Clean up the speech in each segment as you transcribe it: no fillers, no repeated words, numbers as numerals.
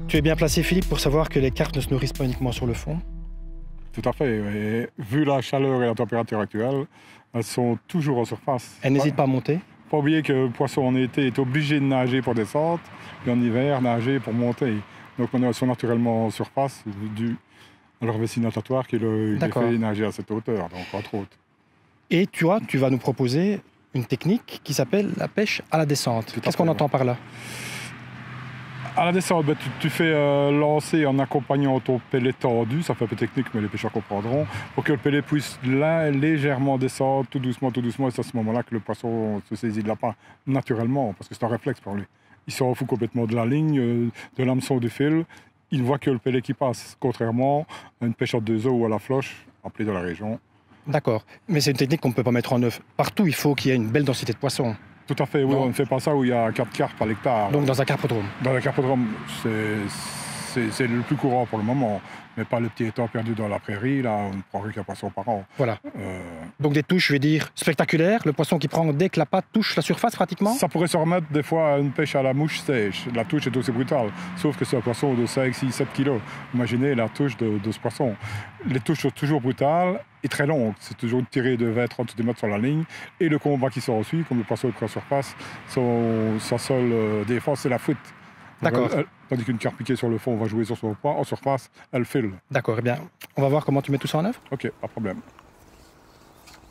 Tu es bien placé, Philippe, pour savoir que les carpes ne se nourrissent pas uniquement sur le fond. Tout à fait. Et vu la chaleur et la température actuelle, elles sont toujours en surface. Elles n'hésitent pas à monter. Pas oublier que le poisson en été est obligé de nager pour descendre, et en hiver, nager pour monter. Donc elles sont naturellement en surface, dû à leur vessie natatoire qui les fait nager à cette hauteur, donc entre autres. Et tu vas nous proposer une technique qui s'appelle la pêche à la descente. Qu'est-ce qu'on entend par là? À la descente, tu fais lancer en accompagnant ton pellet tendu, ça fait un peu technique mais les pêcheurs comprendront, pour que le pellet puisse légèrement descendre tout doucement, et c'est à ce moment-là que le poisson se saisit de l'appât naturellement, parce que c'est un réflexe pour lui. Il s'en fout complètement de la ligne, de l'hameçon du fil, il voit que le pellet qui passe, contrairement à une pêche à 2 eaux ou à la floche, appelée dans la région. D'accord, mais c'est une technique qu'on ne peut pas mettre en œuvre partout, il faut qu'il y ait une belle densité de poissons. Tout à fait, oui, on ne fait pas ça où il y a 4 carpes à l'hectare. Donc dans un carpodrome. Dans le carpodrome, c'est le plus courant pour le moment, mais pas le petit étang perdu dans la prairie, là, on ne prend qu'un poisson par an. Voilà. Donc des touches, je vais dire, spectaculaires, le poisson qui prend dès que la patte touche la surface pratiquement. Ça pourrait se remettre des fois à une pêche à la mouche sèche. La touche est aussi brutale, sauf que c'est un poisson de 5, 6, 7 kilos. Imaginez la touche de ce poisson. Les touches sont toujours brutales et très longues. C'est toujours tiré de 20-30 cm sur la ligne. Et le combat qui s'ensuit, comme le poisson est en surface, sa seule défense, c'est la fuite. D'accord. Tandis qu'une carpe piquée sur le fond va jouer sur son poids, en surface, elle file. D'accord, eh bien, on va voir comment tu mets tout ça en œuvre. Ok, pas de problème.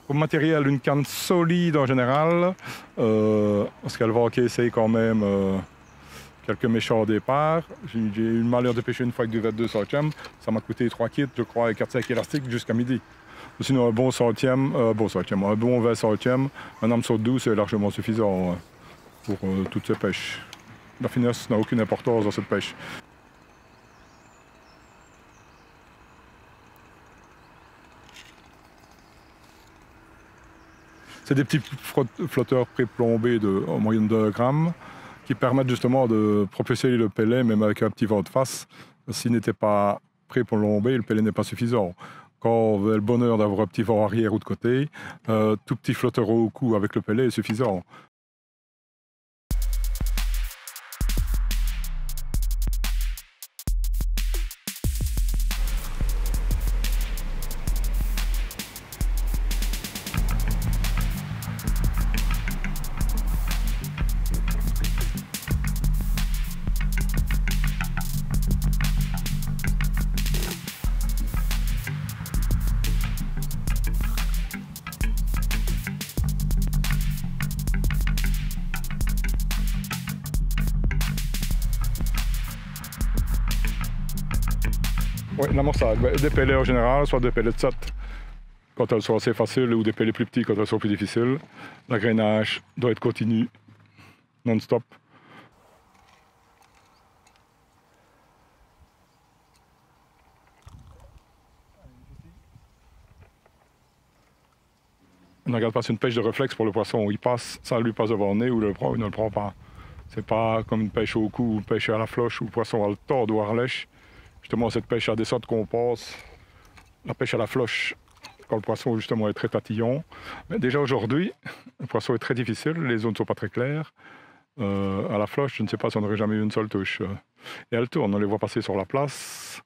Pour le matériel, une canne solide en général, parce qu'elle va encaisser quand même quelques méchants au départ. J'ai eu le malheur de pêcher une fois avec du 22 centièmes. Ça m'a coûté 3 kits, je crois, et 4-5 élastiques jusqu'à midi. Sinon, un bon 20 centièmes, un hameçon de 12 est largement suffisant pour toutes ces pêches. La finesse n'a aucune importance dans cette pêche. C'est des petits flotteurs pré-plombés en moyenne de 1 gramme qui permettent justement de propulser le pellet, même avec un petit vent de face. S'il n'était pas pré-plombé, le pellet n'est pas suffisant. Quand on a le bonheur d'avoir un petit vent arrière ou de côté, tout petit flotteur au cou avec le pellet est suffisant. Oui, l'amorçage. Des pellets en général, soit des pellets de 7 quand elles sont assez faciles ou des pellets plus petits quand elles sont plus difficiles. L'agrainage doit être continu, non-stop. On ne regarde pas, c'est une pêche de réflexe pour le poisson. Il passe, ça lui passe devant le nez ou il ne le prend pas. C'est pas comme une pêche au cou ou une pêche à la floche où le poisson a le tord ou à la lèche. Justement, cette pêche à descente qu'on passe, la pêche à la floche, quand le poisson justement est très tatillon. Mais déjà aujourd'hui, le poisson est très difficile, les zones ne sont pas très claires. À la floche, je ne sais pas si on n'aurait jamais eu une seule touche. Et elles tournent, on les voit passer sur la place.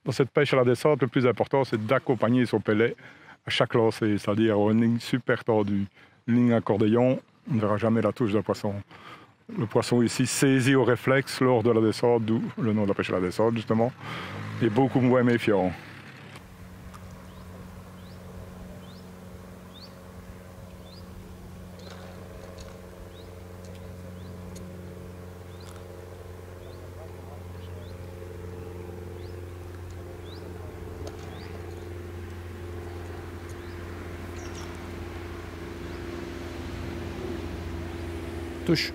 Dans cette pêche à la descente, le plus important, c'est d'accompagner son pellet à chaque lancée, c'est-à-dire une ligne super tendue, une ligne accordéon. On ne verra jamais la touche d'un poisson. Le poisson ici saisi au réflexe lors de la descente, d'où le nom de la pêche à la descente justement, est beaucoup moins méfiant. Touche. Ça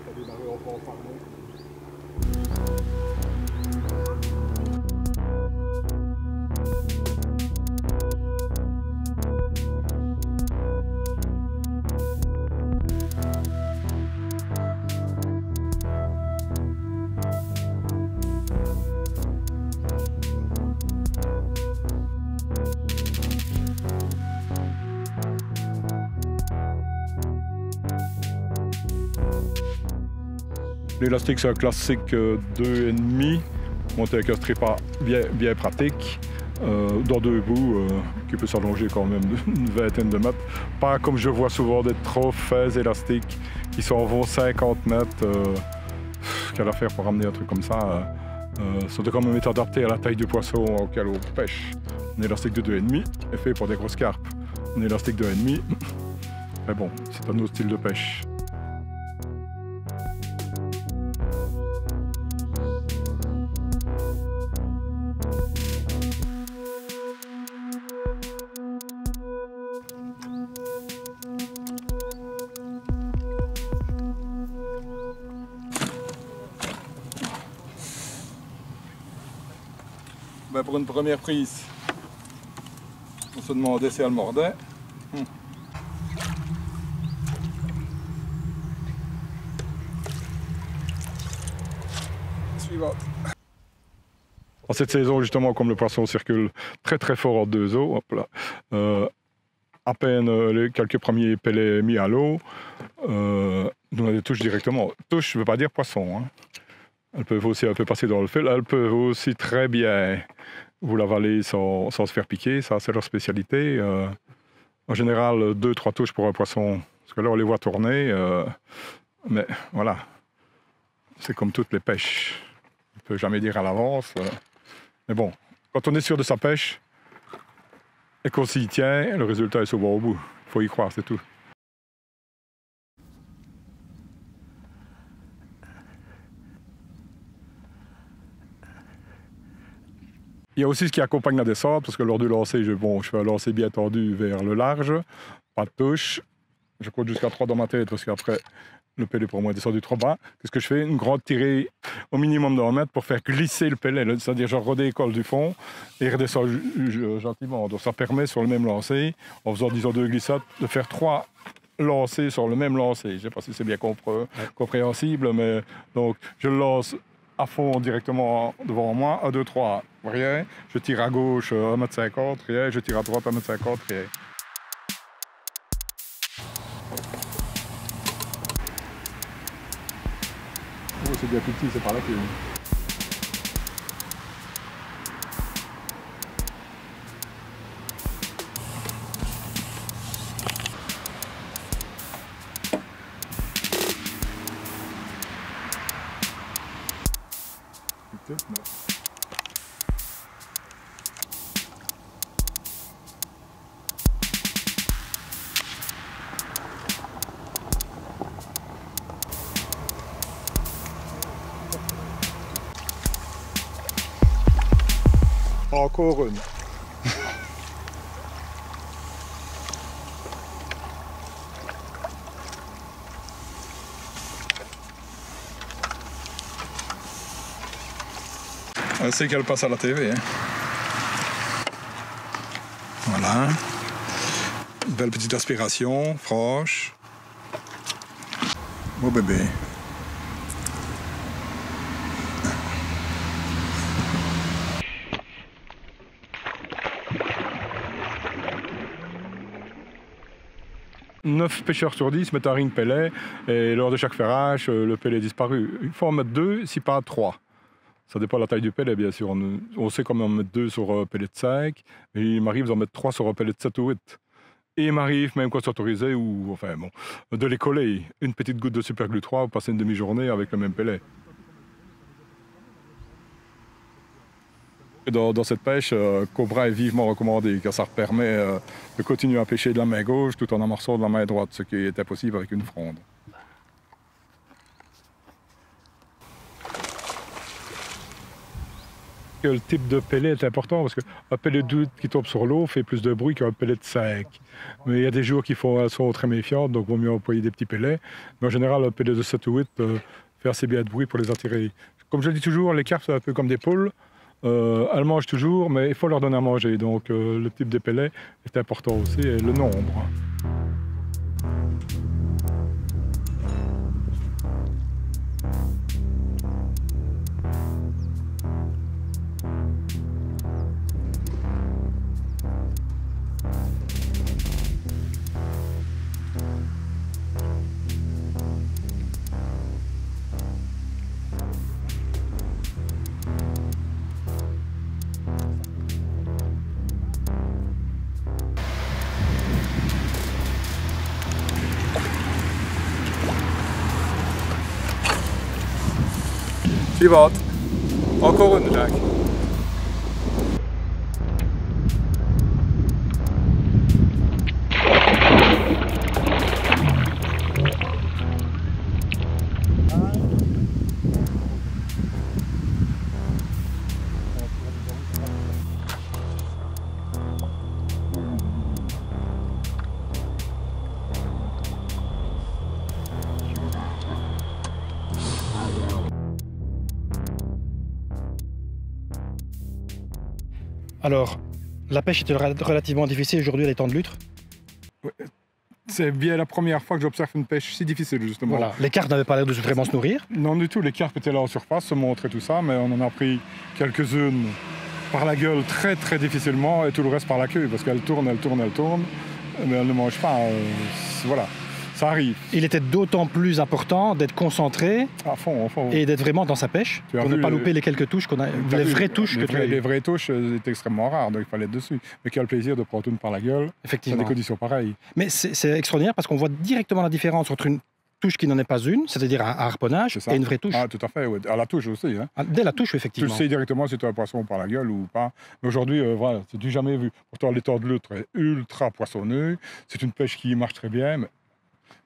peut démarrer en fanfare, non? L'élastique, c'est un classique 2,5, monté avec un stripper bien pratique, dans 2 bouts, qui peut s'allonger quand même une vingtaine de mètres. Pas comme je vois souvent des trop fins élastiques qui s'en vont 50 mètres. Quelle affaire pour ramener un truc comme ça. Ça doit quand même être adapté à la taille du poisson auquel on pêche. Un élastique de 2,5 est fait pour des grosses carpes. Un élastique de 1,5, mais bon, c'est un autre style de pêche. Ben pour une première prise, on se demandait si elle mordait. Suivante. En cette saison, justement, comme le poisson circule très fort en 2 eaux, hop là, à peine quelques premiers pellets mis à l'eau, nous on les touche directement. Touche ne veut pas dire poisson. Hein. Elles peuvent aussi un peu passer dans le fil. Elles peuvent aussi très bien vous l'avaler sans se faire piquer. Ça, c'est leur spécialité. En général, 2-3 touches pour un poisson. Parce que là, on les voit tourner. Mais voilà, c'est comme toutes les pêches. On ne peut jamais dire à l'avance. Mais bon, quand on est sûr de sa pêche et qu'on s'y tient, le résultat est souvent au bout. Il faut y croire, c'est tout. Il y a aussi ce qui accompagne la descente, parce que lors du lancer, je fais un lancer bien tendu vers le large, pas de touche. Je compte jusqu'à 3 dans ma tête, parce qu'après, le pellet pour moi est descendu trop bas. Qu'est-ce que je fais? Une grande tirée au minimum d'1 mètre pour faire glisser le pellet, c'est-à-dire je redécolle du fond et redescend gentiment. Donc ça permet sur le même lancer, en faisant disons 2 glissades, de faire 3 lancers sur le même lancer. Je ne sais pas si c'est bien compréhensible, mais donc je lance à fond directement devant moi, 1, 2, 3, rien. Je tire à gauche 1,50 m, rien. Je tire à droite 1,50 m, rien. Oh, c'est bien plus petit, c'est par là que... Peut-être, non. Encore une. On sait qu'elle passe à la TV. Hein. Voilà. Une belle petite aspiration, franche. Beau bébé. Neuf pêcheurs sur 10 mettent un ring pellet et lors de chaque ferrage, le pellet est disparu. Il faut en mettre 2, si pas 3. Ça dépend de la taille du pellet, bien sûr. On sait comment en mettre 2 sur un pellet de 5, et il m'arrive d'en mettre 3 sur un pellet de 7 ou 8. Et il m'arrive même quand c'est autorisé, ou enfin bon, de les coller. Une petite goutte de superglue 3, vous passez une demi-journée avec le même pellet. Dans cette pêche, Cobra est vivement recommandé, car ça permet de continuer à pêcher de la main gauche tout en amorçant de la main droite, ce qui est impossible avec une fronde. Le type de pellet est important parce qu'un pellet de 8 qui tombe sur l'eau fait plus de bruit qu'un pellet de 5. Mais il y a des jours qui font un son très méfiant, donc il vaut mieux employer des petits pellets. Mais en général, un pellet de 7 ou 8 fait assez bien de bruit pour les attirer. Comme je le dis toujours, les carpes, c'est un peu comme des poules. Elles mangent toujours, mais il faut leur donner à manger. Donc le type de pellet est important aussi, et le nombre. Suivante. Encore une, Jacques. Alors, la pêche était relativement difficile aujourd'hui à l'étang de Lutre. C'est bien la première fois que j'observe une pêche si difficile, justement. Voilà. Les carpes n'avaient pas l'air de vraiment se nourrir. Non du tout, les carpes étaient là en surface, se montraient tout ça, mais on en a pris quelques-unes par la gueule très très difficilement et tout le reste par la queue, parce qu'elles tournent, mais elles ne mangent pas. Voilà, ça arrive. Il était d'autant plus important d'être concentré À fond. et d'être vraiment dans sa pêche, pour ne pas louper les quelques touches qu'on a, les vraies touches que tu as eues. Les vraies touches étaient extrêmement rares, donc il fallait être dessus. Mais quel plaisir de prendre une par la gueule, dans Effectivement. des conditions pareilles. Mais c'est extraordinaire parce qu'on voit directement la différence entre une touche qui n'en est pas une, c'est-à-dire un harponnage, et une vraie touche. Ah, tout à fait, ouais. À la touche aussi. Hein. Dès la touche, Tu effectivement. le sais directement si tu as un poisson par la gueule ou pas. Mais aujourd'hui, voilà, c'est du jamais vu. Pourtant, l'étang de Lutre est ultra poissonneux. C'est une pêche qui marche très bien. Mais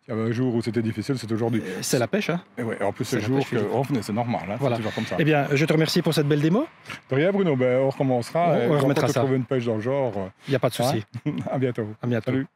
il y avait un jour où c'était difficile, c'est aujourd'hui. C'est la pêche, hein. Et ouais, en plus, c'est le la jour pêche, Philippe. qu'on venait, c'est normal. Hein, Voilà. c'est toujours comme ça. Eh bien, je te remercie pour cette belle démo. De rien, Bruno, ben, on recommencera. On et remettra quand on ça. trouve une pêche dans le genre, Il n'y a pas de souci. à bientôt. À bientôt. Salut.